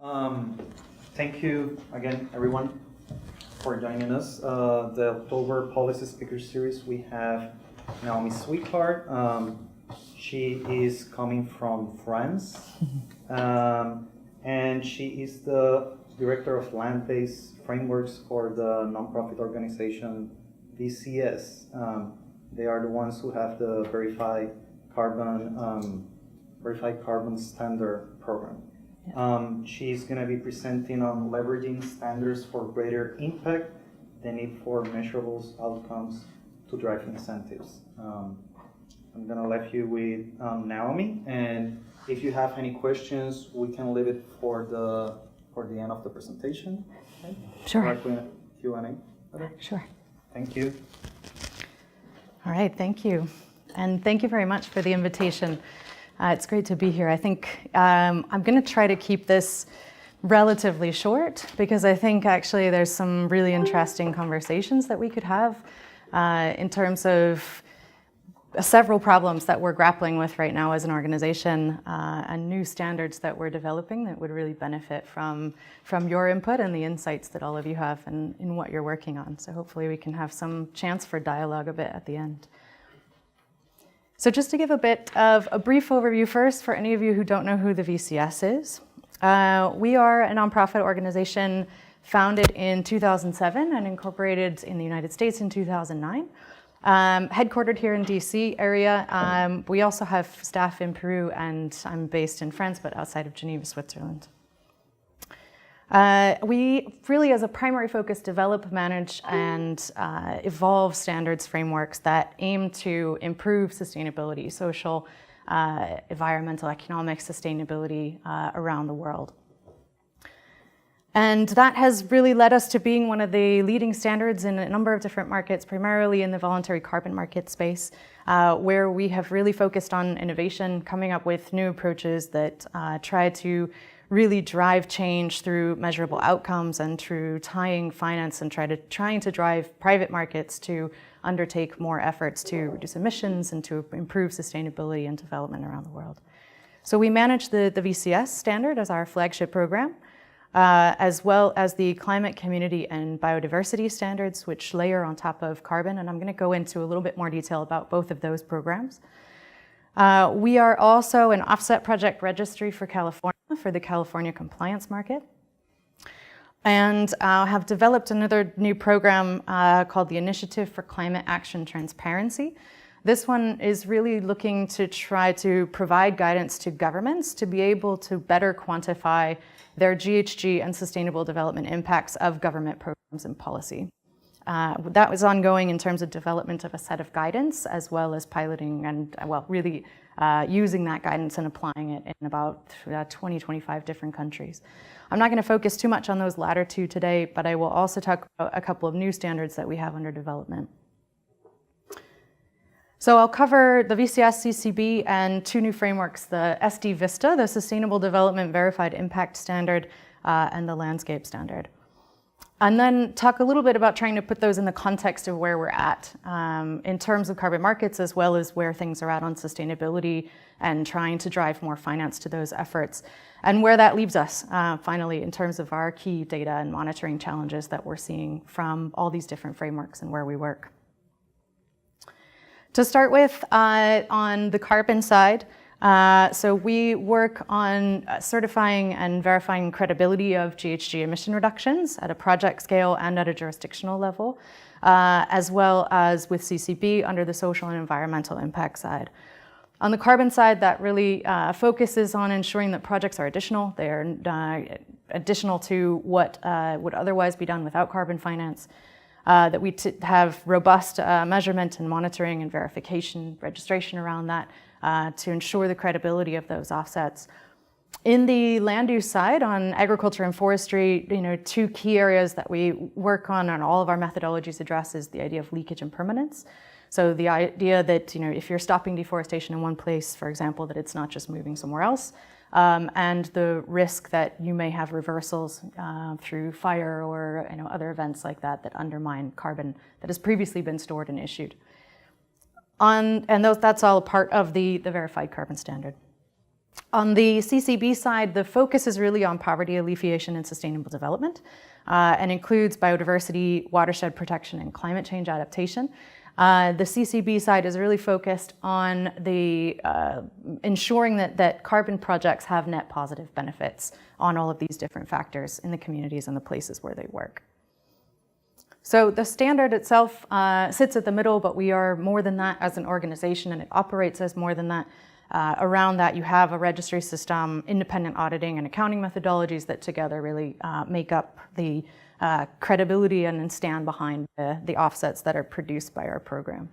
Um, Thank you again, everyone, for joining us. The October Policy Speaker Series, we have Naomi Swickard. She is coming from France, and she is the Director of Land-Based Frameworks for the nonprofit organization VCS. They are the ones who have the verified carbon standard program. She's going to be presenting on leveraging standards for greater impact, the need for measurable outcomes to drive incentives. I'm going to leave you with Naomi, and if you have any questions, we can leave it for the end of the presentation. Okay? Sure. Q&A. Okay. Sure. Thank you. All right, thank you. And thank you very much for the invitation. It's great to be here. I think I'm going to try to keep this relatively short because I think actually there's some really interesting conversations that we could have in terms of several problems that we're grappling with right now as an organization and new standards that we're developing that would really benefit from your input and the insights that all of you have in what you're working on. So hopefully we can have some chance for dialogue a bit at the end. So just to give a bit of a brief overview first for any of you who don't know who the VCS is. We are a nonprofit organization founded in 2007 and incorporated in the United States in 2009. Headquartered here in DC area. We also have staff in Peru, and I'm based in France, but outside of Geneva, Switzerland. We really, as a primary focus, develop, manage, and evolve standards frameworks that aim to improve sustainability, social, environmental, economic sustainability around the world. And that has really led us to being one of the leading standards in a number of different markets, primarily in the voluntary carbon market space, where we have really focused on innovation, coming up with new approaches that try to really drive change through measurable outcomes and through tying finance and trying to drive private markets to undertake more efforts to reduce emissions and to improve sustainability and development around the world. So we manage the VCS standard as our flagship program, as well as the climate, community, and biodiversity standards, which layer on top of carbon. And I'm going to go into a little bit more detail about both of those programs. We are also an offset project registry for California, for the California compliance market, and have developed another new program called the Initiative for Climate Action Transparency. This one is really looking to try to provide guidance to governments to be able to better quantify their GHG and sustainable development impacts of government programs and policy. That was ongoing in terms of development of a set of guidance, as well as piloting and, really using that guidance and applying it in about 20, 25 different countries. I'm not going to focus too much on those latter two today, but I will also talk about a couple of new standards that we have under development. So I'll cover the VCS CCB and two new frameworks, the SD Vista, the Sustainable Development Verified Impact Standard, and the Landscape Standard. And then talk a little bit about trying to put those in the context of where we're at in terms of carbon markets, as well as where things are at on sustainability and trying to drive more finance to those efforts, and where that leaves us, finally, in terms of our key data and monitoring challenges that we're seeing from all these different frameworks and where we work. To start with, on the carbon side, so we work on certifying and verifying credibility of GHG emission reductions at a project scale and at a jurisdictional level, as well as with CCB under the social and environmental impact side. On the carbon side, that really focuses on ensuring that projects are additional. They are additional to what would otherwise be done without carbon finance. That we have robust measurement and monitoring and verification, registration around that to ensure the credibility of those offsets. In the land use side, on agriculture and forestry, two key areas that we work on and all of our methodologies address is the idea of leakage and permanence. So the idea that if you're stopping deforestation in one place, for example, that it's not just moving somewhere else, and the risk that you may have reversals through fire or other events like that that undermine carbon that has previously been stored and issued. That's all part of the verified carbon standard. On the CCB side, the focus is really on poverty alleviation and sustainable development, and includes biodiversity, watershed protection, and climate change adaptation. The CCB side is really focused on the ensuring that carbon projects have net positive benefits on all of these different factors in the communities and the places where they work. So the standard itself sits at the middle, but we are more than that as an organization, and it operates as more than that. Around that, you have a registry system, independent auditing, and accounting methodologies that together really make up the credibility and stand behind the offsets that are produced by our program.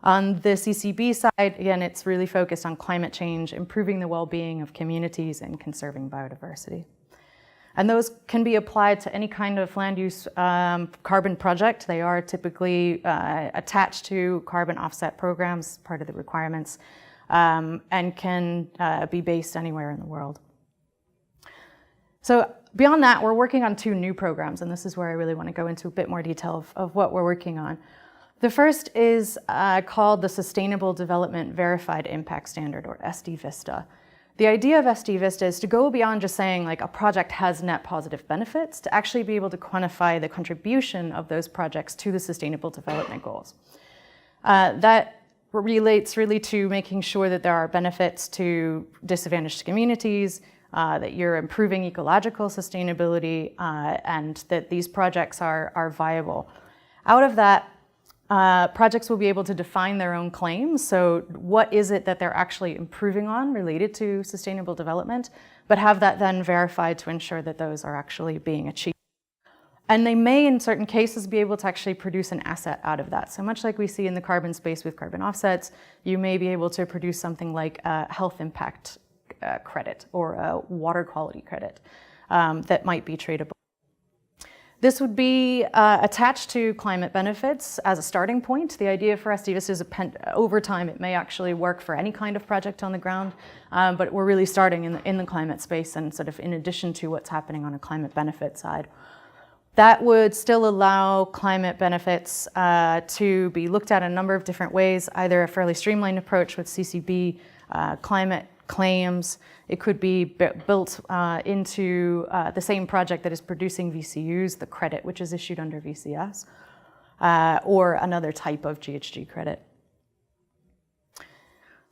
On the CCB side, again, it's really focused on climate change, improving the well-being of communities, and conserving biodiversity. And those can be applied to any kind of land use carbon project. They are typically attached to carbon offset programs, part of the requirements, and can be based anywhere in the world. So beyond that, we're working on 2 new programs, and this is where I really want to go into a bit more detail of what we're working on. The first is called the Sustainable Development Verified Impact Standard, or SD-VISTA. The idea of SD-VISTA is to go beyond just saying like a project has net positive benefits, to actually be able to quantify the contribution of those projects to the Sustainable Development Goals. That relates really to making sure that there are benefits to disadvantaged communities, that you're improving ecological sustainability, and that these projects are viable. Out of that, projects will be able to define their own claims. So what is it that they're actually improving on related to sustainable development, but have that then verified to ensure that those are actually being achieved. And they may, in certain cases, be able to actually produce an asset out of that. So much like we see in the carbon space with carbon offsets, you may be able to produce something like a health impact credit or a water quality credit that might be tradable. This would be attached to climate benefits as a starting point. The idea for SD-VISTA is over time it may actually work for any kind of project on the ground, but we're really starting in the climate space and sort of in addition to what's happening on a climate benefit side. That would still allow climate benefits to be looked at in a number of different ways, either a fairly streamlined approach with CCB, climate claims. It could be built into the same project that is producing VCUs, the credit which is issued under VCS, or another type of GHG credit.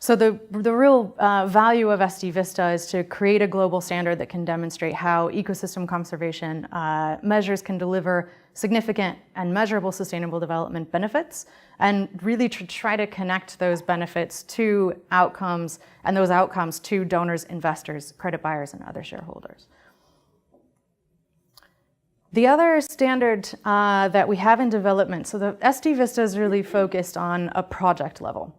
So the real value of SD-VISTA is to create a global standard that can demonstrate how ecosystem conservation measures can deliver significant and measurable sustainable development benefits, and really to try to connect those benefits to outcomes, and those outcomes to donors, investors, credit buyers, and other shareholders. The other standard that we have in development, so the SD-VISTA is really focused on a project level.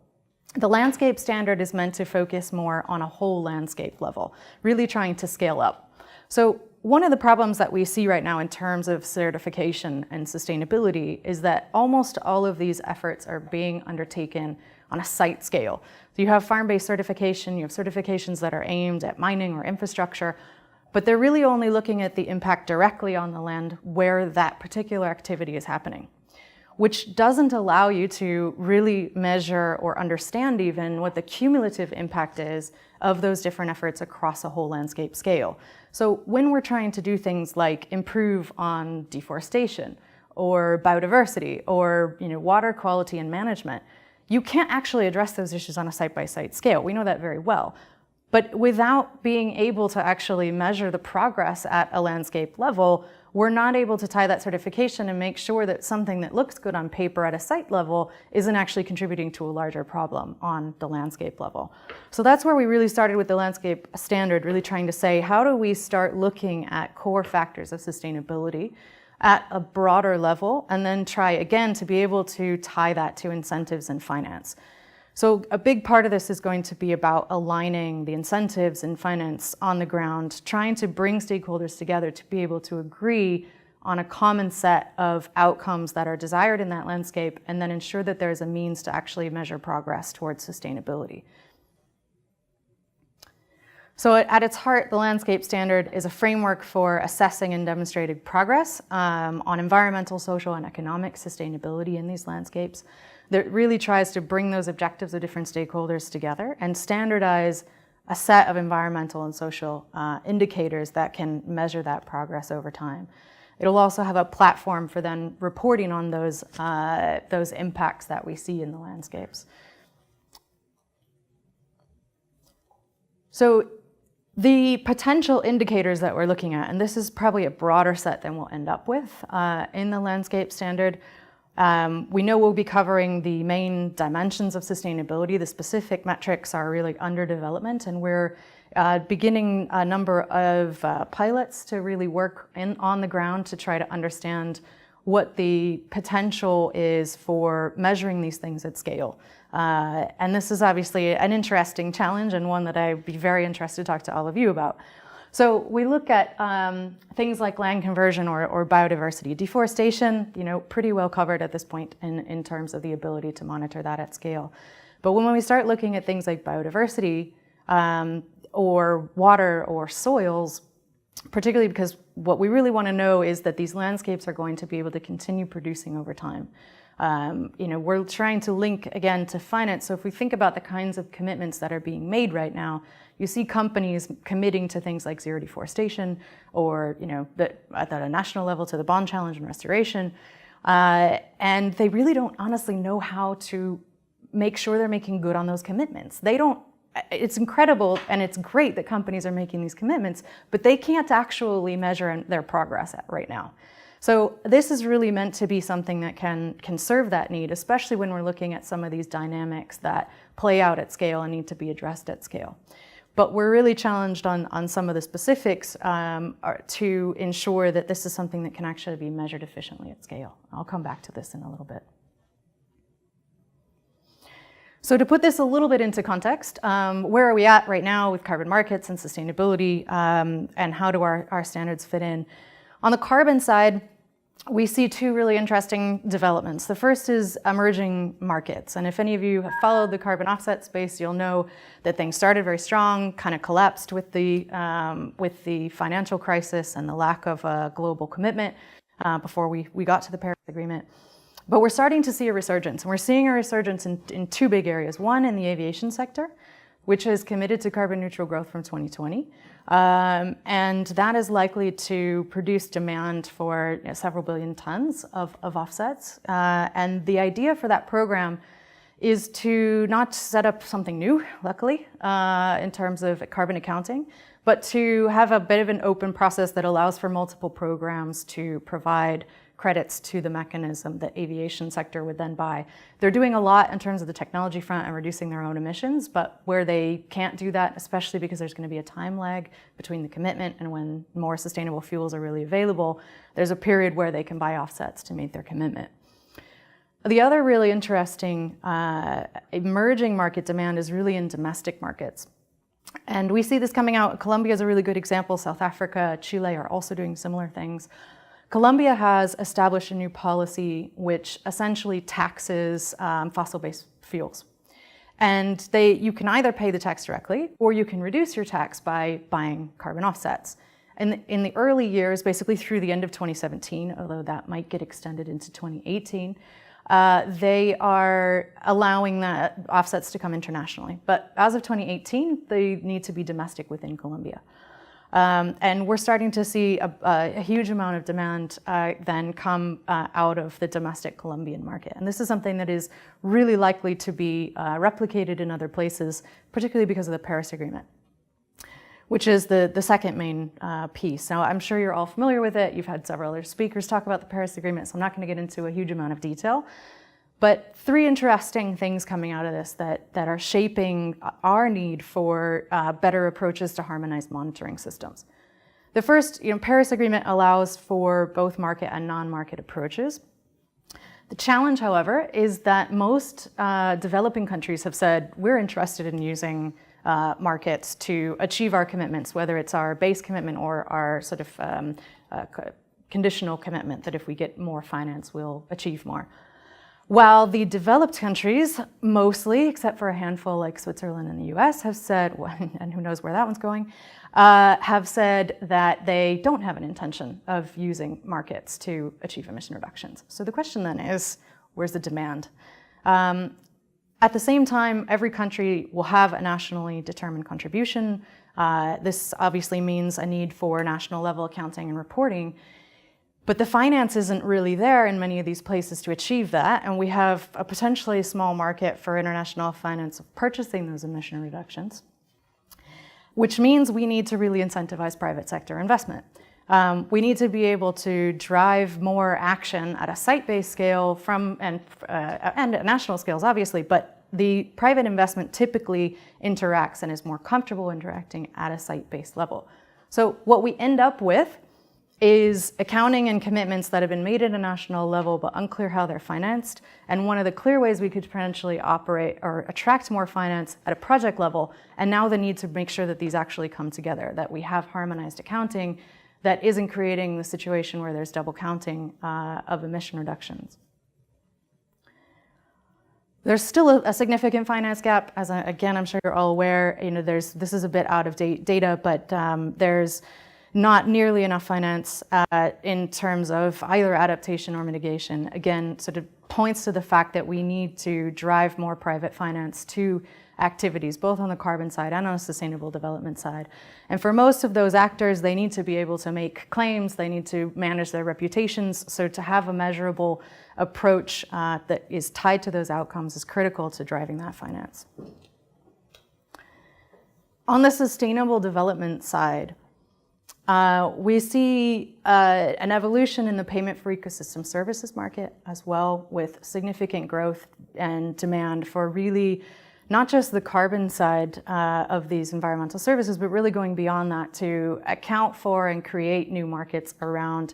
The landscape standard is meant to focus more on a whole landscape level, really trying to scale up. So one of the problems that we see right now in terms of certification and sustainability is that almost all of these efforts are being undertaken on a site scale. So you have farm-based certification, you have certifications that are aimed at mining or infrastructure, but they're really only looking at the impact directly on the land where that particular activity is happening, which doesn't allow you to really measure or understand even what the cumulative impact is of those different efforts across a whole landscape scale. So when we're trying to do things like improve on deforestation or biodiversity or water quality and management, you can't actually address those issues on a site-by-site scale. We know that very well. But without being able to actually measure the progress at a landscape level, we're not able to tie that certification and make sure that something that looks good on paper at a site level isn't actually contributing to a larger problem on the landscape level. So that's where we really started with the landscape standard, really trying to say, how do we start looking at core factors of sustainability at a broader level, and then try again to be able to tie that to incentives and finance. So a big part of this is going to be about aligning the incentives and finance on the ground, trying to bring stakeholders together to be able to agree on a common set of outcomes that are desired in that landscape, and then ensure that there's a means to actually measure progress towards sustainability. So at its heart, the landscape standard is a framework for assessing and demonstrating progress on environmental, social, and economic sustainability in these landscapes, that really tries to bring those objectives of different stakeholders together and standardize a set of environmental and social indicators that can measure that progress over time. It'll also have a platform for then reporting on those impacts that we see in the landscapes. So the potential indicators that we're looking at, and this is probably a broader set than we'll end up with in the landscape standard. We know we'll be covering the main dimensions of sustainability. The specific metrics are really under development, and we're beginning a number of pilots to really work on the ground to try to understand what the potential is for measuring these things at scale. And this is obviously an interesting challenge and one that I'd be very interested to talk to all of you about. So we look at things like land conversion or biodiversity. Deforestation, pretty well covered at this point in terms of the ability to monitor that at scale. But when we start looking at things like biodiversity or water or soils, particularly because what we really want to know is that these landscapes are going to be able to continue producing over time. We're trying to link again to finance. So if we think about the kinds of commitments that are being made right now, you see companies committing to things like zero deforestation or, at a national level to the bond challenge and restoration. And they really don't honestly know how to make sure they're making good on those commitments. It's incredible and it's great that companies are making these commitments, but they can't actually measure their progress right now. So this is really meant to be something that can serve that need, especially when we're looking at some of these dynamics that play out at scale and need to be addressed at scale. But we're really challenged on some of the specifics to ensure that this is something that can actually be measured efficiently at scale. I'll come back to this in a little bit. So to put this a little bit into context, where are we at right now with carbon markets and sustainability, and how do our standards fit in? On the carbon side, we see two really interesting developments. The first is emerging markets. And if any of you have followed the carbon offset space, you'll know that things started very strong, kind of collapsed with the financial crisis and the lack of a global commitment before we got to the Paris Agreement. But we're starting to see a resurgence, and we're seeing a resurgence in two big areas. One, in the aviation sector, which is committed to carbon neutral growth from 2020. And that is likely to produce demand for several billion tons of offsets. And the idea for that program is to not set up something new, luckily, in terms of carbon accounting, but to have a bit of an open process that allows for multiple programs to provide credits to the mechanism that aviation sector would then buy. They're doing a lot in terms of the technology front and reducing their own emissions, but where they can't do that, especially because there's going to be a time lag between the commitment and when more sustainable fuels are really available, there's a period where they can buy offsets to meet their commitment. The other really interesting emerging market demand is really in domestic markets. And we see this coming out. Colombia is a really good example. South Africa, Chile are also doing similar things. Colombia has established a new policy which essentially taxes fossil-based fuels. And you can either pay the tax directly or you can reduce your tax by buying carbon offsets. And in the early years, basically through the end of 2017, although that might get extended into 2018, they are allowing the offsets to come internationally. But as of 2018, they need to be domestic within Colombia. And we're starting to see a huge amount of demand then come out of the domestic Colombian market. And this is something that is really likely to be replicated in other places, particularly because of the Paris Agreement, which is the second main piece. Now, I'm sure you're all familiar with it. You've had several other speakers talk about the Paris Agreement, so I'm not going to get into a huge amount of detail. But three interesting things coming out of this that are shaping our need for better approaches to harmonized monitoring systems. The first, Paris Agreement allows for both market and non-market approaches. The challenge, however, is that most developing countries have said, we're interested in using markets to achieve our commitments, whether it's our base commitment or our sort of conditional commitment that if we get more finance, we'll achieve more. While the developed countries, mostly, except for a handful like Switzerland and the US, have said, and who knows where that one's going, have said that they don't have an intention of using markets to achieve emission reductions. So the question then is, where's the demand? At the same time, every country will have a nationally determined contribution. This obviously means a need for national level accounting and reporting, but the finance isn't really there in many of these places to achieve that, and we have a potentially small market for international finance of purchasing those emission reductions, which means we need to really incentivize private sector investment. We need to be able to drive more action at a site-based scale and at national scales, obviously, but the private investment typically interacts and is more comfortable interacting at a site-based level. So what we end up with is accounting and commitments that have been made at a national level but unclear how they're financed. And one of the clear ways we could potentially operate or attract more finance at a project level, and now the need to make sure that these actually come together, that we have harmonized accounting that isn't creating the situation where there's double counting of emission reductions. There's still a significant finance gap, as again, I'm sure you're all aware. This is a bit out of date data, but there's not nearly enough finance in terms of either adaptation or mitigation. Again, sort of points to the fact that we need to drive more private finance to activities, both on the carbon side and on the sustainable development side. And for most of those actors, they need to be able to make claims, they need to manage their reputations. So to have a measurable approach that is tied to those outcomes is critical to driving that finance. On the sustainable development side, we see an evolution in the payment for ecosystem services market as well, with significant growth and demand for really not just the carbon side of these environmental services, but really going beyond that to account for and create new markets around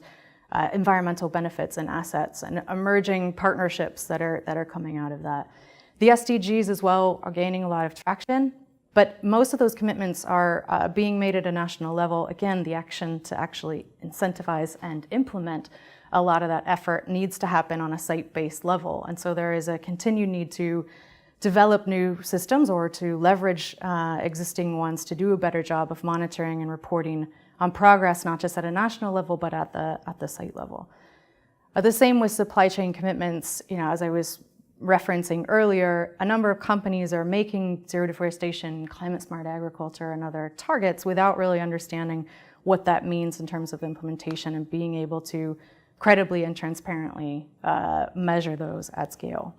environmental benefits and assets and emerging partnerships that are coming out of that. The SDGs as well are gaining a lot of traction, but most of those commitments are being made at a national level. Again, the action to actually incentivize and implement a lot of that effort needs to happen on a site-based level. And so there is a continued need to develop new systems or to leverage existing ones to do a better job of monitoring and reporting on progress, not just at a national level, but at the site level. The same with supply chain commitments. As I was referencing earlier, a number of companies are making zero deforestation, climate smart agriculture, and other targets without really understanding what that means in terms of implementation and being able to credibly and transparently measure those at scale.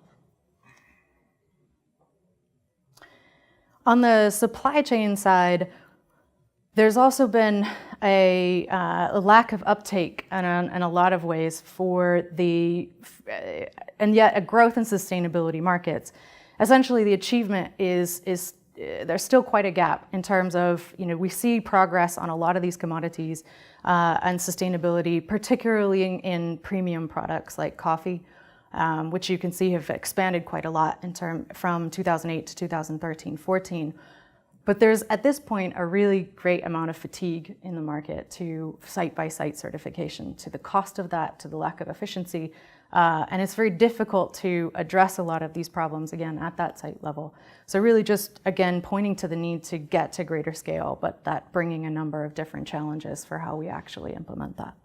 On the supply chain side, there's also been a lack of uptake in a lot of ways and yet a growth in sustainability markets. Essentially, the achievement is there's still quite a gap in terms of, we see progress on a lot of these commodities and sustainability, particularly in premium products like coffee, which you can see have expanded quite a lot from 2008 to 2013-14. But there's, at this point, a really great amount of fatigue in the market to site-by-site certification, to the cost of that, to the lack of efficiency. And it's very difficult to address a lot of these problems, again, at that site level. So really just, again, pointing to the need to get to greater scale, but that bringing a number of different challenges for how we actually implement that.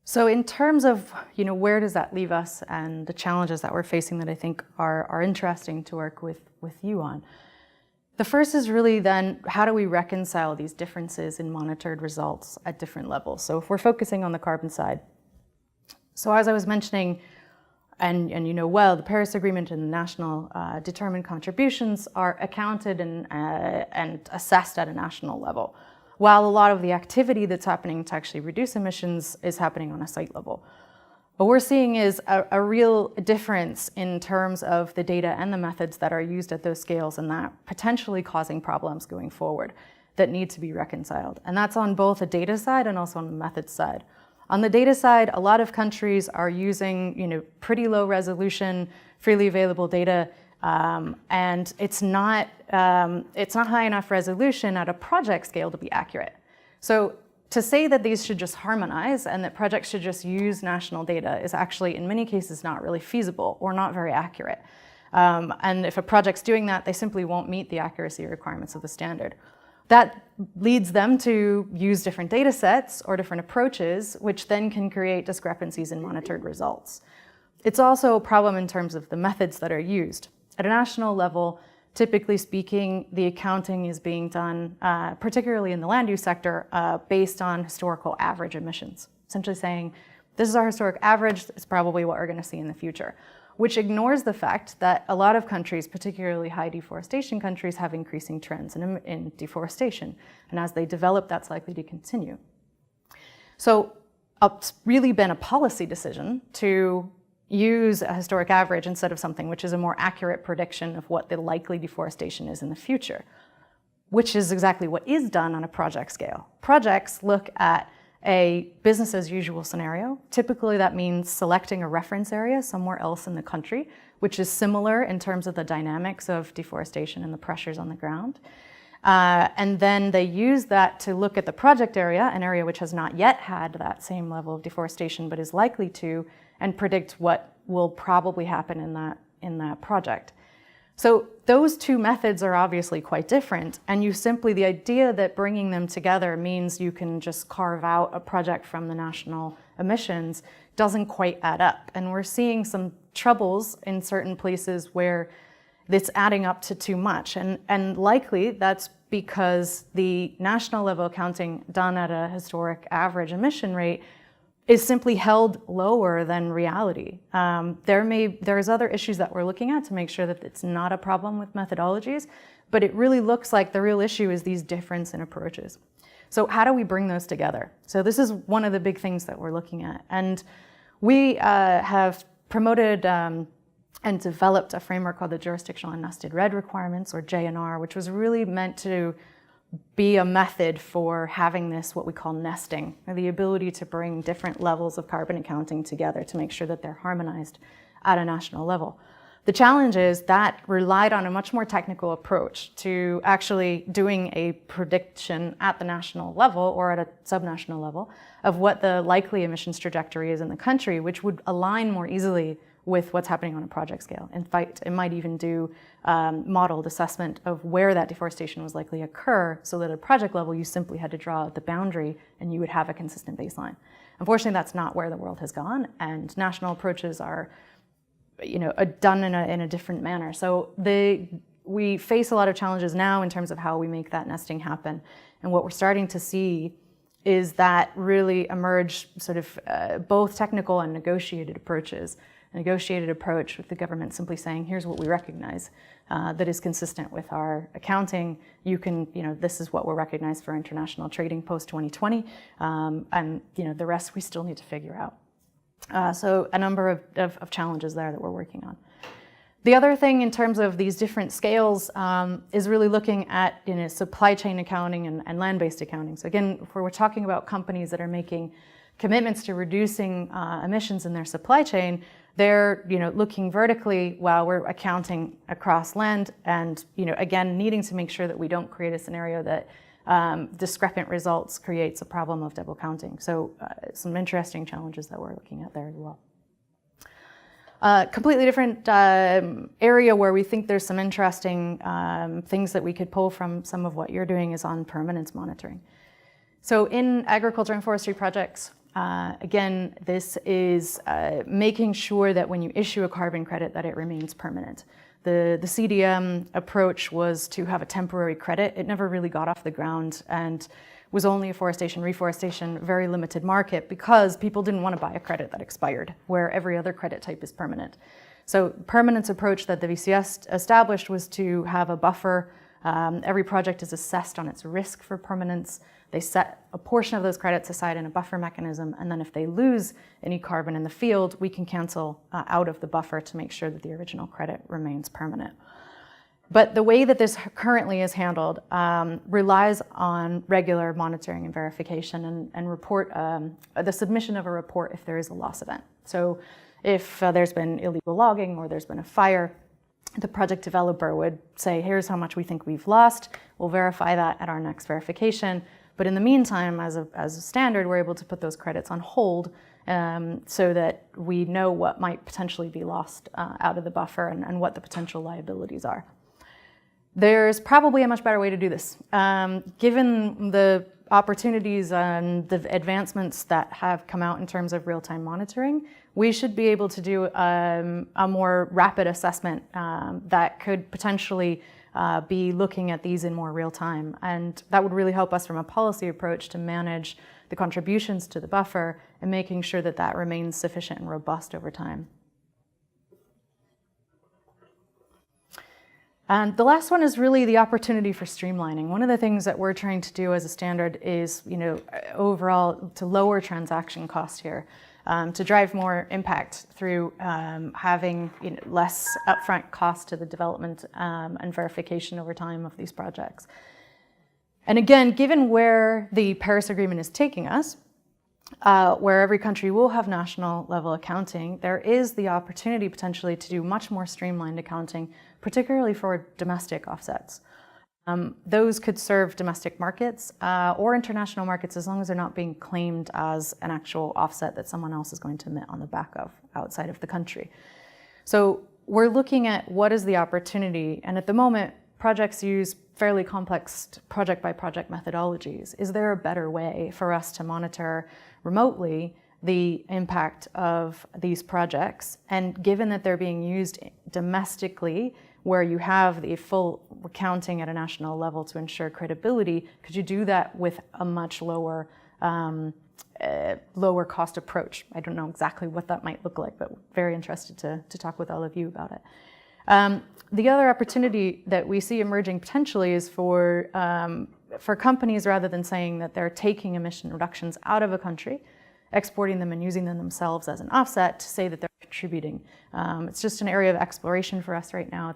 So in terms of, where does that leave us and the challenges that we're facing that I think are interesting to work with you on. The first is really then, how do we reconcile these differences in monitored results at different levels? So if we're focusing on the carbon side. So as I was mentioning, and the Paris Agreement and the national determined contributions are accounted and assessed at a national level, while a lot of the activity that's happening to actually reduce emissions is happening on a site level. What we're seeing is a real difference in terms of the data and the methods that are used at those scales, and that potentially causing problems going forward that need to be reconciled. And that's on both the data side and also on the methods side. On the data side, a lot of countries are using pretty low resolution, freely available data, and it's not high enough resolution at a project scale to be accurate. So to say that these should just harmonize and that projects should just use national data is actually, in many cases, not really feasible or not very accurate. And if a project's doing that, they simply won't meet the accuracy requirements of the standard. That leads them to use different data sets or different approaches, which then can create discrepancies in monitored results. It's also a problem in terms of the methods that are used. At a national level, typically speaking, the accounting is being done, particularly in the land use sector, based on historical average emissions. Essentially saying, this is our historic average, it's probably what we're going to see in the future, which ignores the fact that a lot of countries, particularly high deforestation countries, have increasing trends in deforestation. And as they develop, that's likely to continue. So it's really been a policy decision to use a historic average instead of something which is a more accurate prediction of what the likely deforestation is in the future, which is exactly what is done on a project scale. Projects look at a business as usual scenario. Typically that means selecting a reference area somewhere else in the country, which is similar in terms of the dynamics of deforestation and the pressures on the ground. And then they use that to look at the project area, an area which has not yet had that same level of deforestation but is likely to, and predict what will probably happen in that project. So those two methods are obviously quite different, and the idea that bringing them together means you can just carve out a project from the national emissions doesn't quite add up. And we're seeing some troubles in certain places where it's adding up to too much. And likely that's because the national level accounting done at a historic average emission rate is simply held lower than reality. There's other issues that we're looking at to make sure that it's not a problem with methodologies, but it really looks like the real issue is these difference in approaches. So how do we bring those together? So this is one of the big things that we're looking at. And we have promoted and developed a framework called the Jurisdictional and Nested Red Requirements, or JNR, which was really meant to be a method for having this, what we call nesting, or the ability to bring different levels of carbon accounting together to make sure that they're harmonized at a national level. The challenge is that relied on a much more technical approach to actually doing a prediction at the national level or at a subnational level of what the likely emissions trajectory is in the country, which would align more easily with what's happening on a project scale. In fact, it might even do modeled assessment of where that deforestation was likely to occur, so that at a project level, you simply had to draw the boundary and you would have a consistent baseline. Unfortunately, that's not where the world has gone, and national approaches are done in a different manner. So we face a lot of challenges now in terms of how we make that nesting happen. And what we're starting to see is that really emerge sort of both technical and negotiated approaches. A negotiated approach with the government simply saying, here's what we recognize that is consistent with our accounting. This is what we're recognized for international trading post-2020, and the rest we still need to figure out. So a number of challenges there that we're working on. The other thing in terms of these different scales is really looking at supply chain accounting and land-based accounting. So again, if we're talking about companies that are making commitments to reducing emissions in their supply chain, they're looking vertically while we're accounting across land, and again needing to make sure that we don't create a scenario that discrepant results creates a problem of double counting. So some interesting challenges that we're looking at there as well. Completely different area where we think there's some interesting things that we could pull from some of what you're doing is on permanence monitoring. So in agriculture and forestry projects, again, this is making sure that when you issue a carbon credit that it remains permanent. The CDM approach was to have a temporary credit. It never really got off the ground and was only a reforestation, very limited market because people didn't want to buy a credit that expired, where every other credit type is permanent. So permanence approach that the VCS established was to have a buffer. Every project is assessed on its risk for permanence. They set a portion of those credits aside in a buffer mechanism, and then if they lose any carbon in the field, we can cancel out of the buffer to make sure that the original credit remains permanent. But the way that this currently is handled relies on regular monitoring and verification and report, the submission of a report if there is a loss event. So if there's been illegal logging or there's been a fire, the project developer would say, here's how much we think we've lost. We'll verify that at our next verification. But in the meantime, as a standard, we're able to put those credits on hold so that we know what might potentially be lost out of the buffer and what the potential liabilities are. There's probably a much better way to do this. Given the opportunities and the advancements that have come out in terms of real-time monitoring, we should be able to do a more rapid assessment that could potentially be looking at these in more real time. And that would really help us from a policy approach to manage the contributions to the buffer and making sure that that remains sufficient and robust over time. And the last one is really the opportunity for streamlining. One of the things that we're trying to do as a standard is, overall to lower transaction costs here, to drive more impact through having less upfront cost to the development and verification over time of these projects. And again, given where the Paris Agreement is taking us, where every country will have national level accounting, there is the opportunity potentially to do much more streamlined accounting, particularly for domestic offsets. Those could serve domestic markets or international markets as long as they're not being claimed as an actual offset that someone else is going to emit on the back of outside of the country. So we're looking at what is the opportunity, and at the moment, projects use fairly complex project-by-project methodologies. Is there a better way for us to monitor remotely the impact of these projects? And given that they're being used domestically, where you have the full accounting at a national level to ensure credibility, could you do that with a much lower cost approach? I don't know exactly what that might look like, but very interested to talk with all of you about it. The other opportunity that we see emerging potentially is for companies, rather than saying that they're taking emission reductions out of a country, exporting them and using them themselves as an offset, to say that they're contributing. It's just an area of exploration for us right now.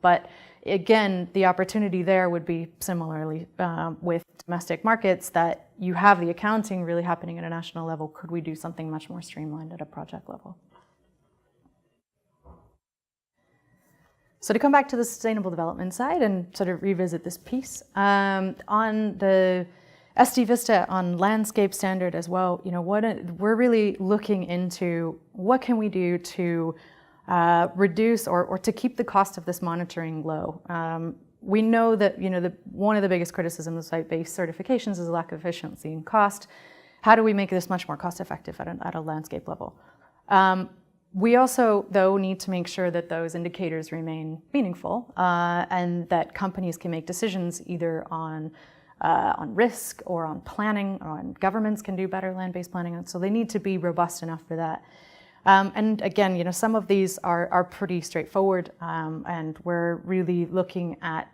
But again, the opportunity there would be similarly with domestic markets, that you have the accounting really happening at a national level. Could we do something much more streamlined at a project level? So to come back to the sustainable development side and sort of revisit this piece, on the SD Vista on landscape standard as well, we're really looking into what can we do to reduce or to keep the cost of this monitoring low. We know that one of the biggest criticisms of site-based certifications is a lack of efficiency and cost. How do we make this much more cost-effective at a landscape level? We also, though, need to make sure that those indicators remain meaningful and that companies can make decisions either on risk or on planning, or on governments can do better land-based planning. So they need to be robust enough for that. And again, some of these are pretty straightforward, and we're really looking at,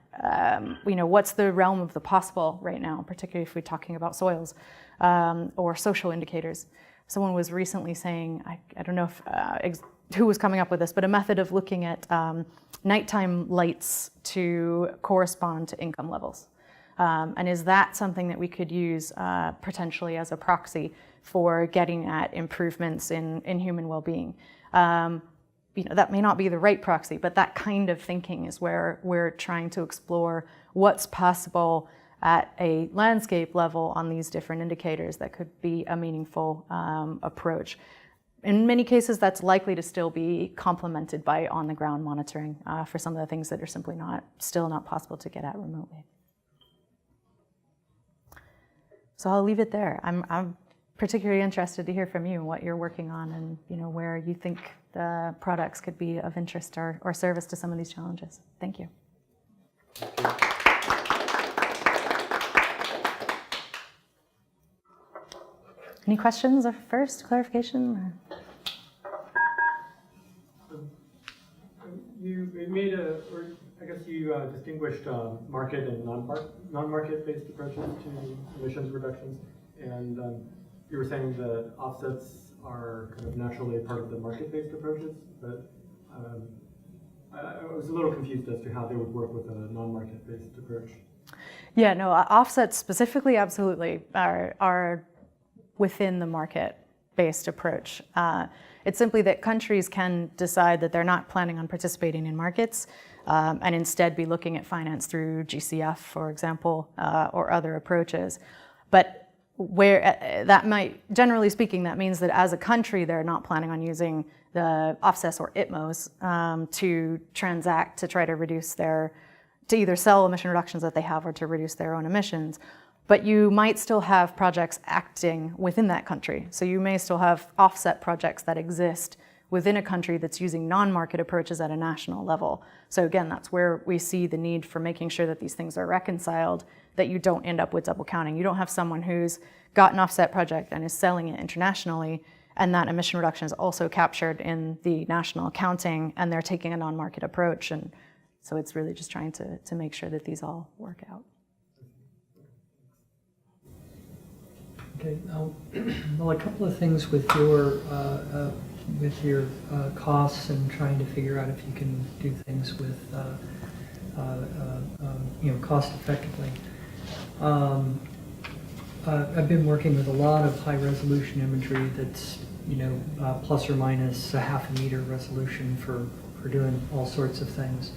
what's the realm of the possible right now, particularly if we're talking about soils or social indicators. Someone was recently saying, I don't know if, who was coming up with this, but a method of looking at nighttime lights to correspond to income levels. And is that something that we could use potentially as a proxy for getting at improvements in human well-being? That may not be the right proxy, but that kind of thinking is where we're trying to explore what's possible at a landscape level on these different indicators that could be a meaningful approach. In many cases, that's likely to still be complemented by on-the-ground monitoring for some of the things that are simply still not possible to get at remotely. So I'll leave it there. I'm particularly interested to hear from you what you're working on and where you think the products could be of interest or service to some of these challenges. Thank you. Any questions or first clarification? You made you distinguished market and non-market-based approaches to emissions reductions, and you were saying that offsets are kind of naturally part of the market-based approaches, but I was a little confused as to how they would work with a non-market-based approach. Yeah, no, offsets specifically absolutely are within the market-based approach. It's simply that countries can decide that they're not planning on participating in markets and instead be looking at finance through GCF, for example, or other approaches. But where that might, generally speaking, that means that as a country, they're not planning on using the offsets or ITMOs to transact to try to reduce to either sell emission reductions that they have or to reduce their own emissions. but you might still have projects acting within that country. So you may still have offset projects that exist within a country that's using non-market approaches at a national level. So again, that's where we see the need for making sure that these things are reconciled, that you don't end up with double counting. You don't have someone who's got an offset project and is selling it internationally, and that emission reduction is also captured in the national accounting, and they're taking a non-market approach. And so it's really just trying to make sure that these all work out. Okay, well, a couple of things with your costs and trying to figure out if you can do things with cost effectively. I've been working with a lot of high resolution imagery that's plus or minus a half a meter resolution for doing all sorts of things.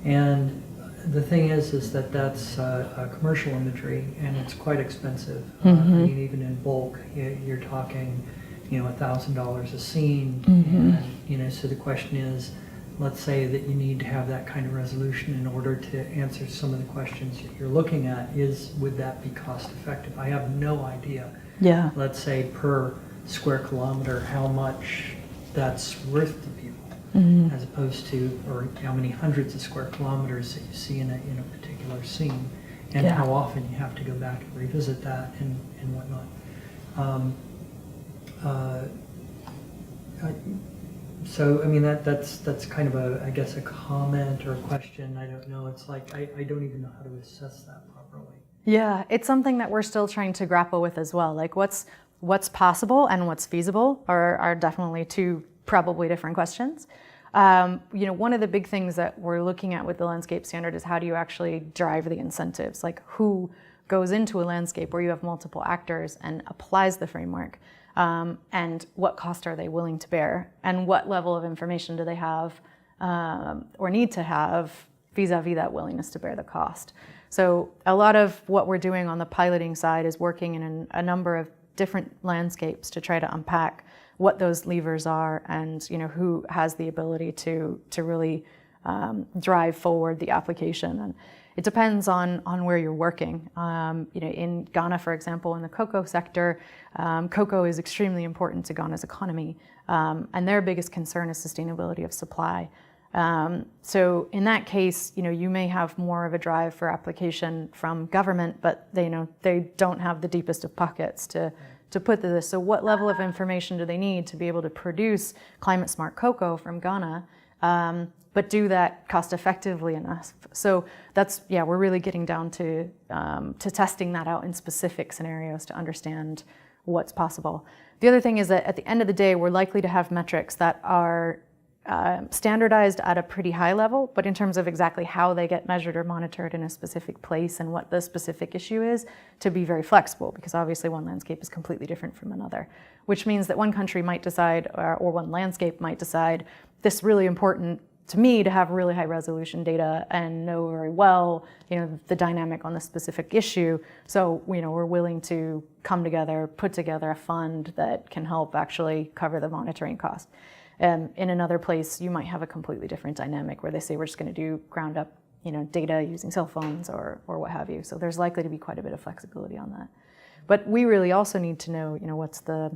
And the thing is that that's commercial imagery, and it's quite expensive. I mean, even in bulk, you're talking, $1,000 a scene. And, so the question is, let's say that you need to have that kind of resolution in order to answer some of the questions that you're looking at. Would that be cost effective? I have no idea. Yeah. Let's say per square kilometer, how much that's worth to people. As opposed to, or how many hundreds of square kilometers that you see in a particular scene, and how often you have to go back and revisit that and whatnot. So I mean that's kind of I guess a comment or a question. I don't know. It's like I don't even know how to assess that properly. Yeah, it's something that we're still trying to grapple with as well. Like what's possible and what's feasible are definitely two probably different questions. One of the big things that we're looking at with the landscape standard is how do you actually drive the incentives? Like who goes into a landscape where you have multiple actors and applies the framework? And what cost are they willing to bear? And what level of information do they have or need to have vis-a-vis that willingness to bear the cost? So a lot of what we're doing on the piloting side is working in a number of different landscapes to try to unpack what those levers are and who has the ability to really drive forward the application. And it depends on where you're working. In Ghana, for example, in the cocoa sector, cocoa is extremely important to Ghana's economy, and their biggest concern is sustainability of supply. So in that case, you may have more of a drive for application from government, but they don't have the deepest of pockets to put this. So what level of information do they need to be able to produce climate smart cocoa from Ghana, but do that cost effectively enough? So we're really getting down to testing that out in specific scenarios to understand what's possible. The other thing is that at the end of the day, we're likely to have metrics that are standardized at a pretty high level, but in terms of exactly how they get measured or monitored in a specific place and what the specific issue is, to be very flexible, because obviously one landscape is completely different from another, which means that one country might decide, or one landscape might decide, this is really important to me to have really high resolution data and know very well, the dynamic on the specific issue. So, we're willing to come together, put together a fund that can help actually cover the monitoring cost. In another place, you might have a completely different dynamic where they say we're just going to do ground up, data using cell phones or what have you. So there's likely to be quite a bit of flexibility on that. But we really also need to know, what's the,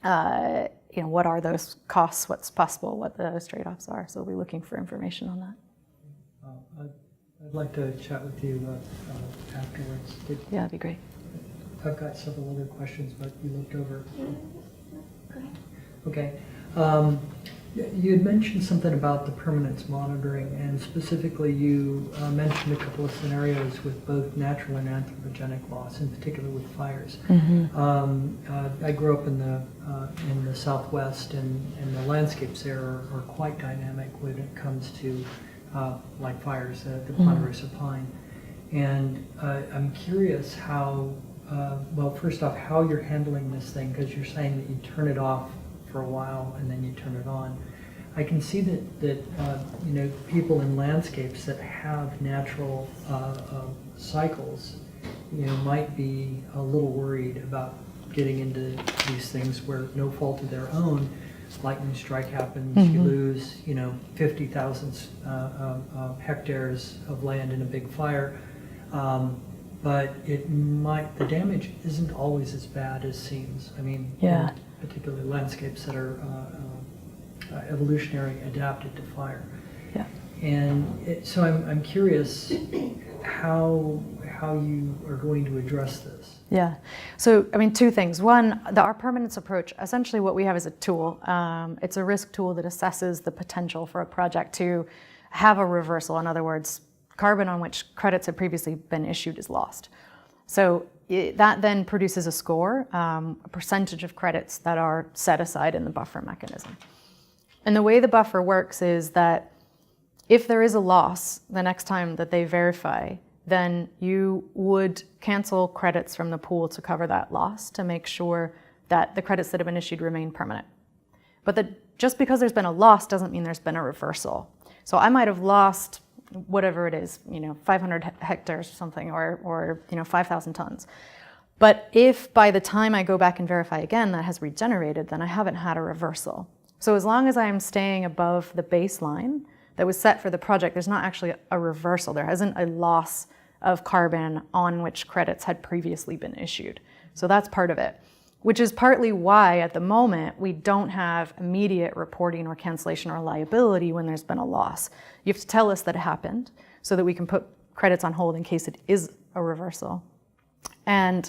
what are those costs, what's possible, what those trade-offs are. So we'll be looking for information on that. I'd like to chat with you afterwards. Yeah, that'd be great. I've got several other questions, but you looked over. Okay. You had mentioned something about the permanence monitoring, and specifically you mentioned a couple of scenarios with both natural and anthropogenic loss, in particular with fires. I grew up in the Southwest, and the landscapes there are quite dynamic when it comes to like fires, the ponderosa pine. And I'm curious how, well, first off, how you're handling this thing, because you're saying that you turn it off for a while and then you turn it on. I can see that people in landscapes that have natural cycles, might be a little worried about getting into these things where no fault of their own, lightning strike happens, you lose 50,000 hectares of land in a big fire. but the damage isn't always as bad as seems. I mean, Yeah. particularly landscapes that are evolutionary adapted to fire. Yeah. And so I'm curious how you are going to address this. Yeah. So, I mean, two things. One, our permanence approach, essentially what we have is a tool. It's a risk tool that assesses the potential for a project to have a reversal. In other words, carbon on which credits have previously been issued is lost. So that then produces a score, a percentage of credits that are set aside in the buffer mechanism. And the way the buffer works is that if there is a loss the next time that they verify, then you would cancel credits from the pool to cover that loss to make sure that the credits that have been issued remain permanent. But just because there's been a loss doesn't mean there's been a reversal. So I might have lost whatever it is, 500 hectares or something, or 5,000 tons. But if by the time I go back and verify again that has regenerated, then I haven't had a reversal. So as long as I am staying above the baseline that was set for the project, there's not actually a reversal. There isn't a loss of carbon on which credits had previously been issued. So that's part of it, which is partly why at the moment we don't have immediate reporting or cancellation or liability when there's been a loss. You have to tell us that it happened so that we can put credits on hold in case it is a reversal. And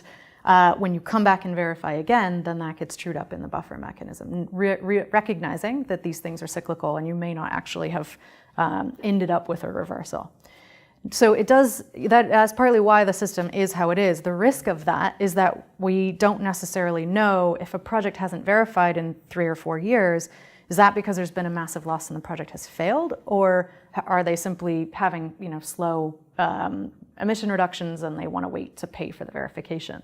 when you come back and verify again, then that gets trued up in the buffer mechanism, recognizing that these things are cyclical and you may not actually have ended up with a reversal. So that's partly why the system is how it is. The risk of that is that we don't necessarily know if a project hasn't verified in 3 or 4 years, is that because there's been a massive loss and the project has failed, or are they simply having slow emission reductions and they want to wait to pay for the verification?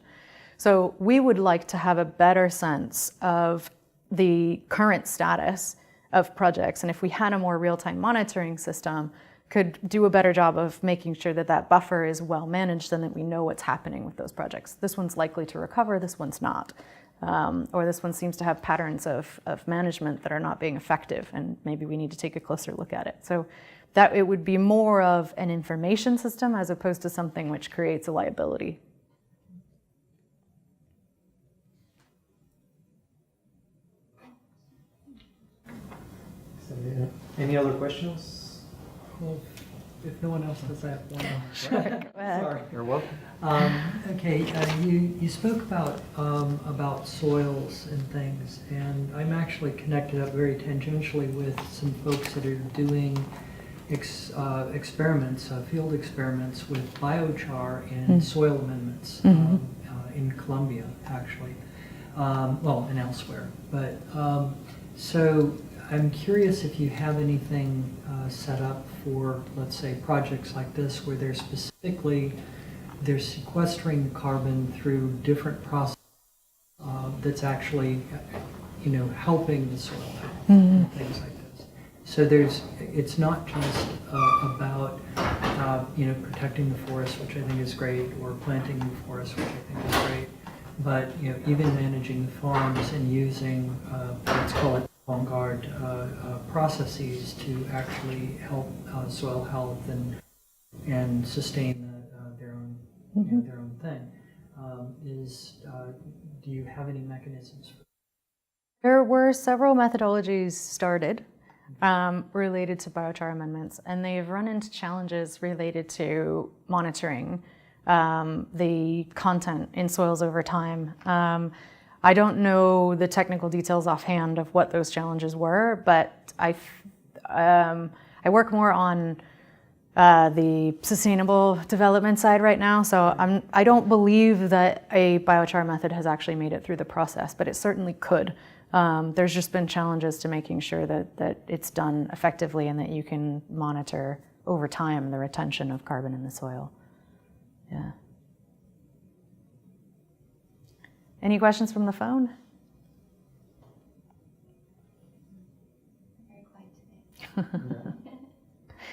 So we would like to have a better sense of the current status of projects, and if we had a more real-time monitoring system, could do a better job of making sure that that buffer is well managed and that we know what's happening with those projects. This one's likely to recover, this one's not. Or this one seems to have patterns of management that are not being effective, and maybe we need to take a closer look at it. So that it would be more of an information system as opposed to something which creates a liability. Any other questions? Well, if no one else does, I have one more. Sure, go ahead. Sorry. You're welcome. Okay, you spoke about soils and things, and I'm actually connected up very tangentially with some folks that are doing experiments, field experiments with biochar and soil amendments in Colombia, actually, and elsewhere. But so I'm curious if you have anything set up for, let's say, projects like this where they're sequestering carbon through different processes that's actually, helping the soil health and things like this. So it's not just about, protecting the forest, which I think is great, or planting new forests, which I think is great, but even managing the farms and using, let's call it avant-garde processes to actually help soil health and sustain their own their own thing. Do you have any mechanisms for that? There were several methodologies started related to biochar amendments, and they've run into challenges related to monitoring the content in soils over time. I don't know the technical details offhand of what those challenges were, but I work more on the sustainable development side right now, so I don't believe that a biochar method has actually made it through the process, but it certainly could. There's just been challenges to making sure that it's done effectively and that you can monitor over time the retention of carbon in the soil. Yeah. Any questions from the phone? Very quiet today.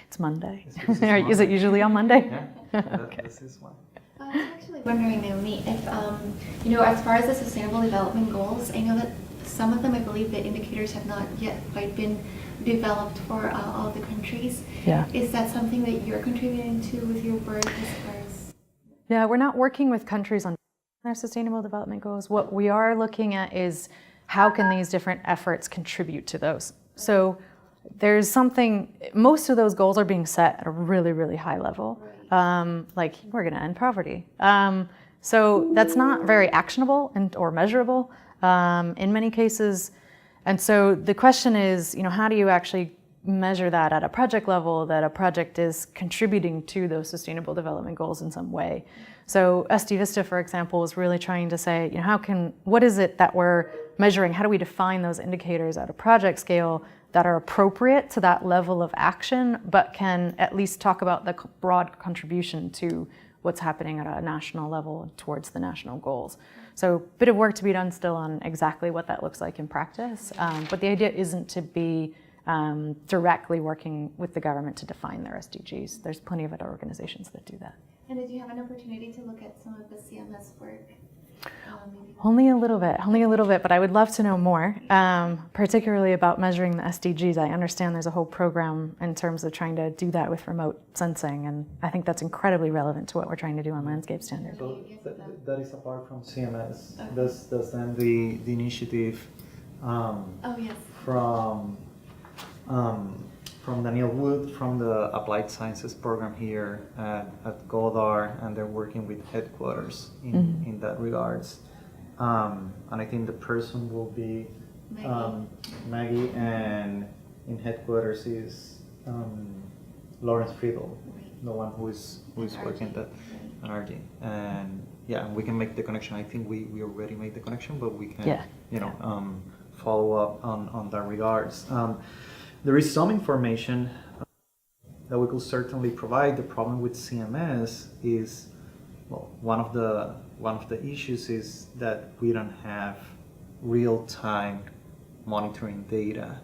It's Monday. Is it Is it usually on Monday? Yeah, Okay. this is one. I was actually wondering, Naomi, if, as far as the Sustainable Development Goals, I know that some of them, I believe the indicators have not yet quite been developed for all the countries. Yeah. Is that something that you're contributing to with your work as far as? Yeah, we're not working with countries on their sustainable development goals. What we are looking at is how can these different efforts contribute to those. So there's something, most of those goals are being set at a really, really high level. Like we're gonna end poverty. So that's not very actionable or measurable in many cases. And so the question is, how do you actually measure that at a project level, that a project is contributing to those sustainable development goals in some way? So SD Vista, for example, is really trying to say, what is it that we're measuring? How do we define those indicators at a project scale that are appropriate to that level of action, but can at least talk about the broad contribution to what's happening at a national level towards the national goals. So a bit of work to be done still on exactly what that looks like in practice, but the idea isn't to be directly working with the government to define their SDGs. There's plenty of other organizations that do that. And did you have an opportunity to look at some of the CMS work? Only a little bit, but I would love to know more, particularly about measuring the SDGs. I understand there's a whole program in terms of trying to do that with remote sensing, and I think that's incredibly relevant to what we're trying to do on landscape standards. So that is apart from CMS. That's then the initiative Yes. From Daniel Wood from the Applied Sciences program here at Goddard, and they're working with headquarters in that regards. And I think the person will be Maggie, and in headquarters is Lawrence Friedel, the one who is working at NRG. And yeah, we can make the connection. I think we already made the connection, but we can follow up on that regards. There is some information that we could certainly provide. The problem with CMS is, one of the issues is that we don't have real-time monitoring data,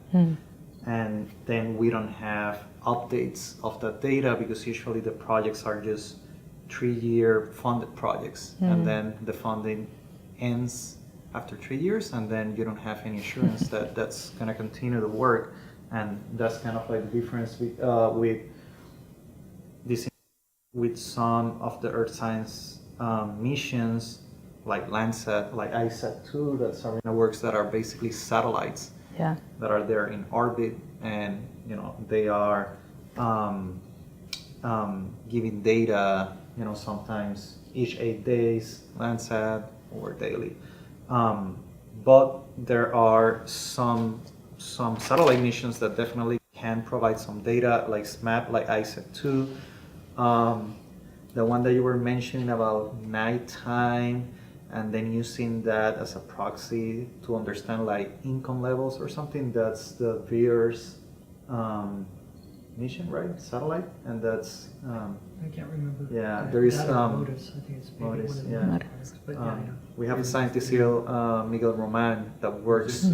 and then we don't have updates of that data because usually the projects are just 3-year funded projects, and then the funding ends after 3 years, and then you don't have any assurance that that's going to continue to work. And that's kind of like the difference with some of the Earth science missions, like Landsat, like ISAT-2, that Sarina works, that are basically satellites that are there in orbit, and they are giving data, sometimes each 8 days, Landsat, or daily. But there are some satellite missions that definitely can provide some data, like SMAP, like ISAT-2. The one that you were mentioning about nighttime, and then using that as a proxy to understand like income levels or something, that's the VIIRS mission, right? Satellite, and that's I can't remember. Yeah, there is Modus. I think it's maybe Modus, one of the yeah. products, but we have a scientist here, Miguel Roman, that works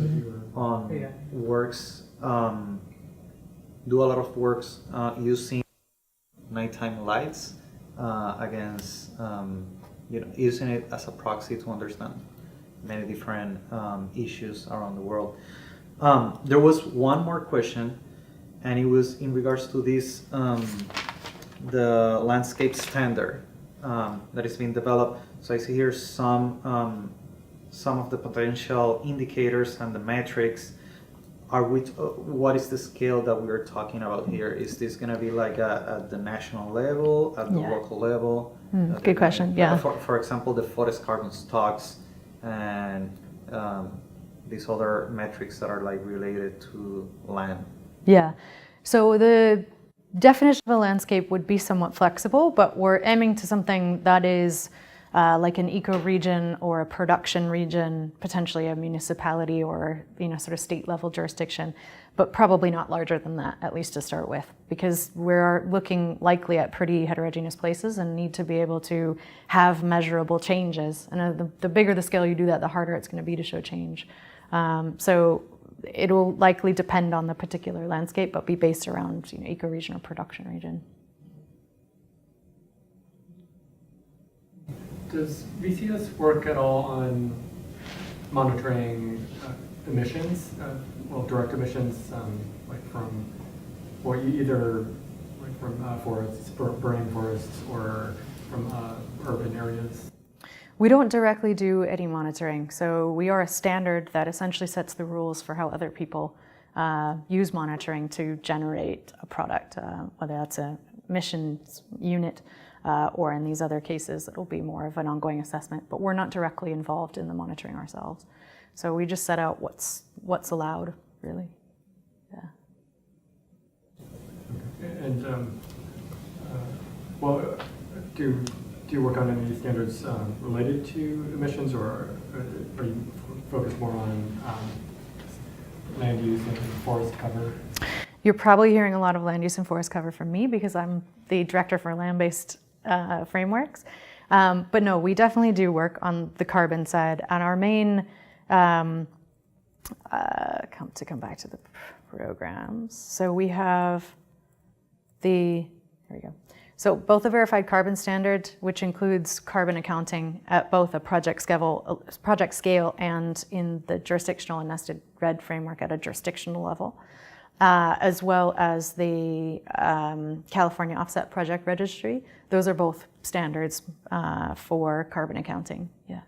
do a lot of works using nighttime lights against using it as a proxy to understand many different issues around the world. There was one more question, and it was in regards to this the landscape standard that is being developed. So I see here some of the potential indicators and the metrics. What is the scale that we're talking about here? Is this going to be like at the national level, at the local level? Good question. Yeah. For example, the forest carbon stocks and these other metrics that are like related to land. Yeah. So the definition of a landscape would be somewhat flexible, but we're aiming to something that is like an ecoregion or a production region, potentially a municipality or sort of state level jurisdiction, but probably not larger than that, at least to start with, because we're looking likely at pretty heterogeneous places and need to be able to have measurable changes. And the bigger the scale you do that, the harder it's going to be to show change. So it will likely depend on the particular landscape, but be based around ecoregion or production region. Does VCS work at all on monitoring emissions, direct emissions, like from, either like from forests, burning forests, or from urban areas? We don't directly do any monitoring, so we are a standard that essentially sets the rules for how other people use monitoring to generate a product, whether that's a emissions unit or in these other cases, it'll be more of an ongoing assessment, but we're not directly involved in the monitoring ourselves. So we just set out what's allowed, really. Yeah. Okay. And well, do you work on any standards related to emissions, or are you focused more on land use and forest cover? You're probably hearing a lot of land use and forest cover from me because I'm the director for land-based frameworks. But no, we definitely do work on the carbon side. And our main, come back to the programs. So we have here we go. So both the verified carbon standard, which includes carbon accounting at both a project scale and in the jurisdictional and nested RED framework at a jurisdictional level, as well as the California Offset Project Registry. Those are both standards for carbon accounting. Yeah.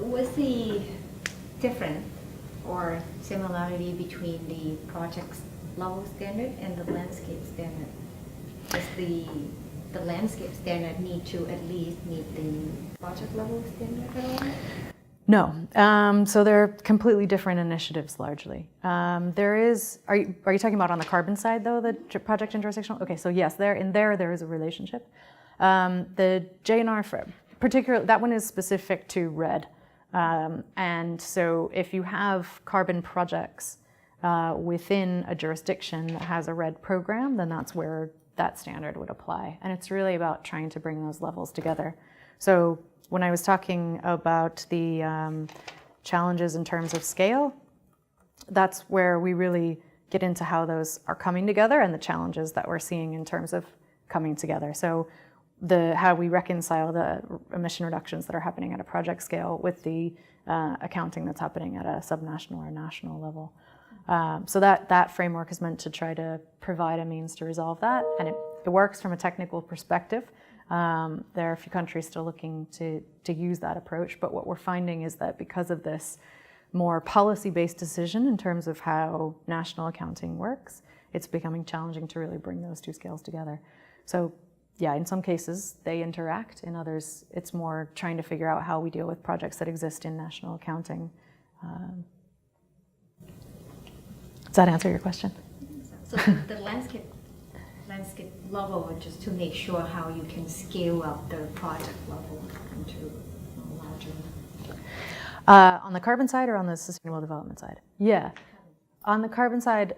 What's the difference or similarity between the project level standard and the landscape standard? Does the landscape standard need to at least meet the project level standard at all? No. So they're completely different initiatives largely. Are you talking about on the carbon side though, the project and jurisdictional? Okay, so yes, there is a relationship. The JNR, particularly, that one is specific to RED. And so if you have carbon projects within a jurisdiction that has a RED program, then that's where that standard would apply. And it's really about trying to bring those levels together. So when I was talking about the challenges in terms of scale, that's where we really get into how those are coming together and the challenges that we're seeing in terms of coming together. So how we reconcile the emission reductions that are happening at a project scale with the accounting that's happening at a subnational or national level. So that framework is meant to try to provide a means to resolve that, and it works from a technical perspective. There are a few countries still looking to use that approach, but what we're finding is that because of this more policy-based decision in terms of how national accounting works, it's becoming challenging to really bring those two scales together. So yeah, in some cases they interact, in others it's more trying to figure out how we deal with projects that exist in national accounting. Does that answer your question? So the landscape level, just to make sure how you can scale up the project level into larger. On the carbon side or on the sustainable development side? Yeah. On the carbon side,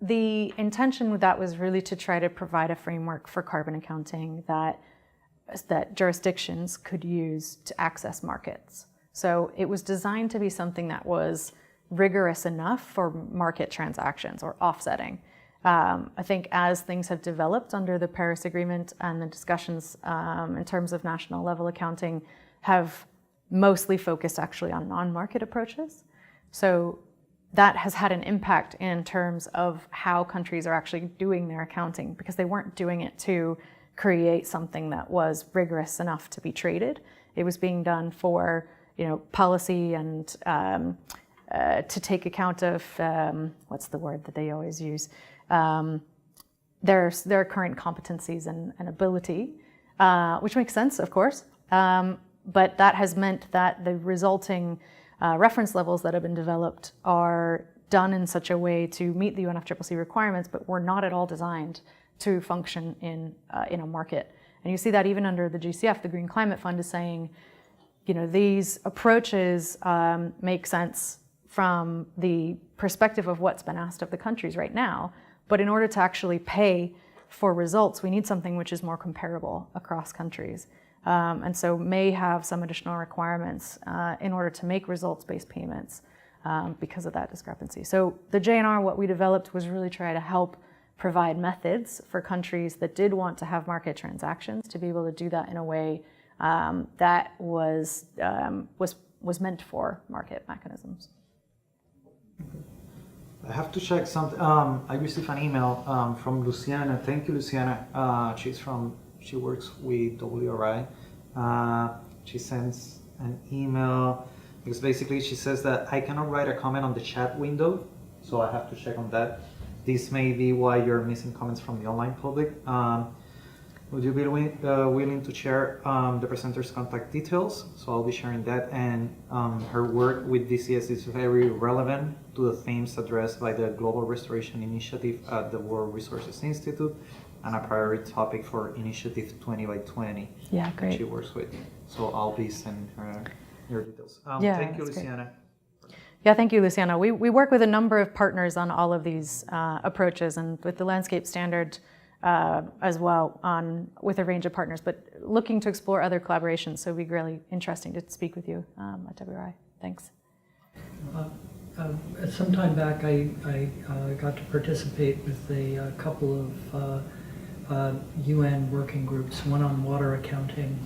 the intention with that was really to try to provide a framework for carbon accounting that jurisdictions could use to access markets. So it was designed to be something that was rigorous enough for market transactions or offsetting. I think as things have developed under the Paris Agreement and the discussions in terms of national level accounting have mostly focused actually on non-market approaches. So that has had an impact in terms of how countries are actually doing their accounting, because they weren't doing it to create something that was rigorous enough to be traded. It was being done for, policy and to take account of what's the word that they always use, their current competencies and ability, which makes sense, of course. But that has meant that the resulting reference levels that have been developed are done in such a way to meet the UNFCCC requirements, but were not at all designed to function in a market. And you see that even under the GCF, the Green Climate Fund is saying, these approaches make sense from the perspective of what's been asked of the countries right now, but in order to actually pay for results, we need something which is more comparable across countries. And so may have some additional requirements in order to make results-based payments because of that discrepancy. So the JNR, what we developed was really try to help provide methods for countries that did want to have market transactions to be able to do that in a way that was meant for market mechanisms. I have to check something. I received an email from Luciana. Thank you, Luciana. She works with WRI. She sends an email because basically she says that I cannot write a comment on the chat window, so I have to check on that. This may be why you're missing comments from the online public. Would you be willing to share the presenter's contact details? So I'll be sharing that, and her work with DCS is very relevant to the themes addressed by the Global Restoration Initiative at the World Resources Institute, and a priority topic for Initiative 20 by 20. Yeah, great. She works with. So I'll be sending her your details. Yeah, thank you, that's great. Luciana. Yeah, thank you, Luciana. We work with a number of partners on all of these approaches, and with the landscape standard as well, with a range of partners, but looking to explore other collaborations. So it'd be really interesting to speak with you at WRI. Thanks. Some time back, I got to participate with a couple of UN working groups, one on water accounting,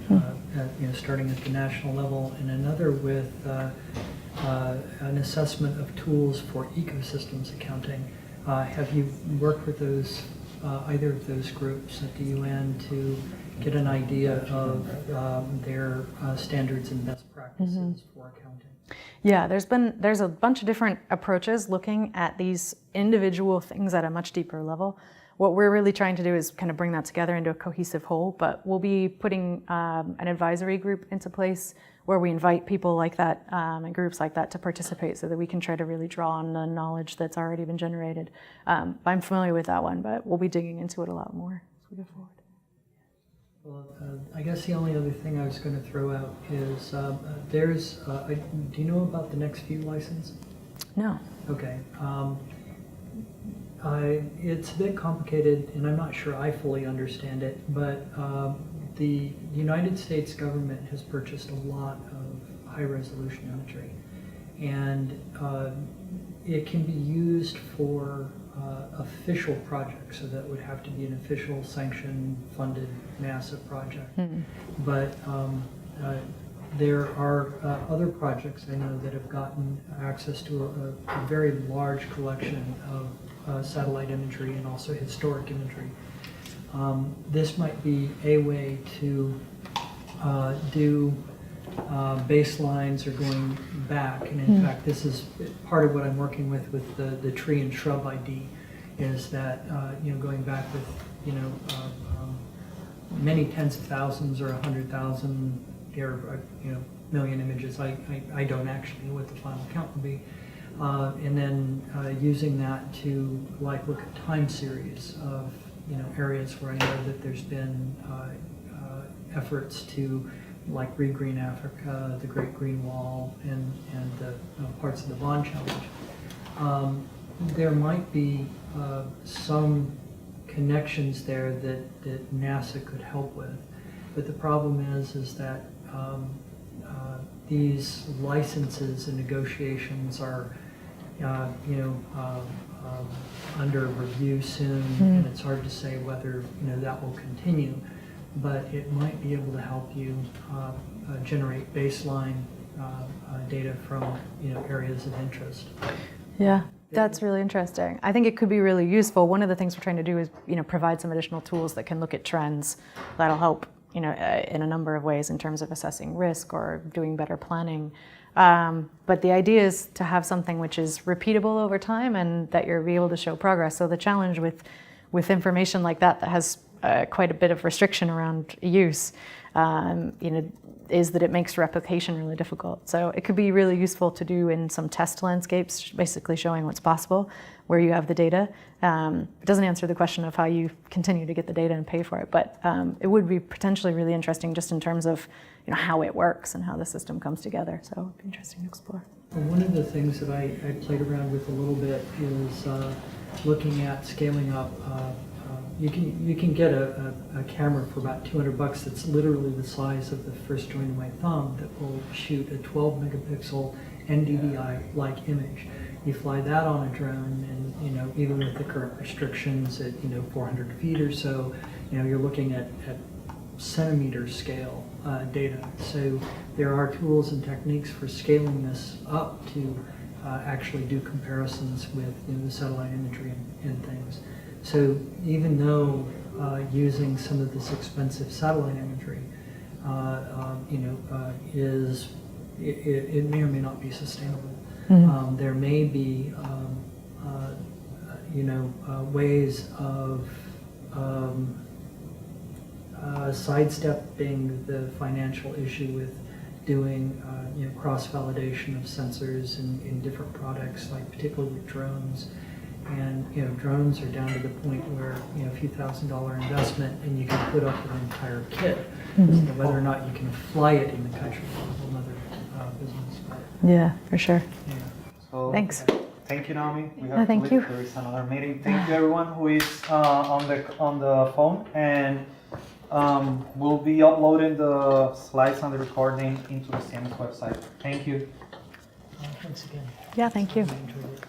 starting at the national level, and another with an assessment of tools for ecosystems accounting. Have you worked with those, either of those groups at the UN to get an idea of their standards and best practices for accounting? Yeah, there's a bunch of different approaches looking at these individual things at a much deeper level. What we're really trying to do is kind of bring that together into a cohesive whole, but we'll be putting an advisory group into place where we invite people like that and groups like that to participate so that we can try to really draw on the knowledge that's already been generated. I'm familiar with that one, but we'll be digging into it a lot more as we go forward. Well, I guess the only other thing I was going to throw out is do you know about the Next View license? No. Okay. It's a bit complicated, and I'm not sure I fully understand it, but the United States government has purchased a lot of high-resolution imagery, and it can be used for official projects, so that would have to be an official sanctioned, funded NASA project. But there are other projects I know that have gotten access to a very large collection of satellite imagery and also historic imagery. This might be a way to do baselines or going back, and in fact this is part of what I'm working with the tree and shrub ID, is that going back with many tens of thousands or 100,000 or million images. I don't actually know what the final count will be, and then using that to look at time series of areas where I know that there's been efforts to regreen Africa, the Great Green Wall, and parts of the Bond Challenge. There might be some connections there that NASA could help with, but the problem is that these licenses and negotiations are under review soon, and it's hard to say whether that will continue, but it might be able to help you generate baseline data from areas of interest. Yeah, that's really interesting. I think it could be really useful. One of the things we're trying to do is provide some additional tools that can look at trends that'll help in a number of ways in terms of assessing risk or doing better planning. But the idea is to have something which is repeatable over time and that you'll be able to show progress. So the challenge with information like that has quite a bit of restriction around use, is that it makes replication really difficult. So it could be really useful to do in some test landscapes, basically showing what's possible where you have the data. It doesn't answer the question of how you continue to get the data and pay for it, but it would be potentially really interesting just in terms of how it works and how the system comes together. So it'd be interesting to explore. Well, one of the things that I played around with a little bit is looking at scaling up. You can get a camera for about $200 that's literally the size of the first joint of my thumb that will shoot a 12 megapixel NDVI-like image. You fly that on a drone, and even with the current restrictions at 400 feet or so, you're looking at centimeter scale data. So there are tools and techniques for scaling this up to actually do comparisons with the satellite imagery and things. So even though using some of this expensive satellite imagery, is it may or may not be sustainable. There may be ways of sidestepping the financial issue with doing cross-validation of sensors in different products, like particularly with drones. And drones are down to the point where a few $1,000 investment and you can put up an entire kit. Whether or not you can fly it in the country is a whole other business. But, Yeah, for sure. yeah. So, Thank Thank you, Naomi. We No, have thank to leave. you. There is another meeting. Thank you, everyone who is on the phone, and we'll be uploading the slides and the recording into the CMS website. Thank you. Thanks again. Yeah, thank you. I enjoyed it.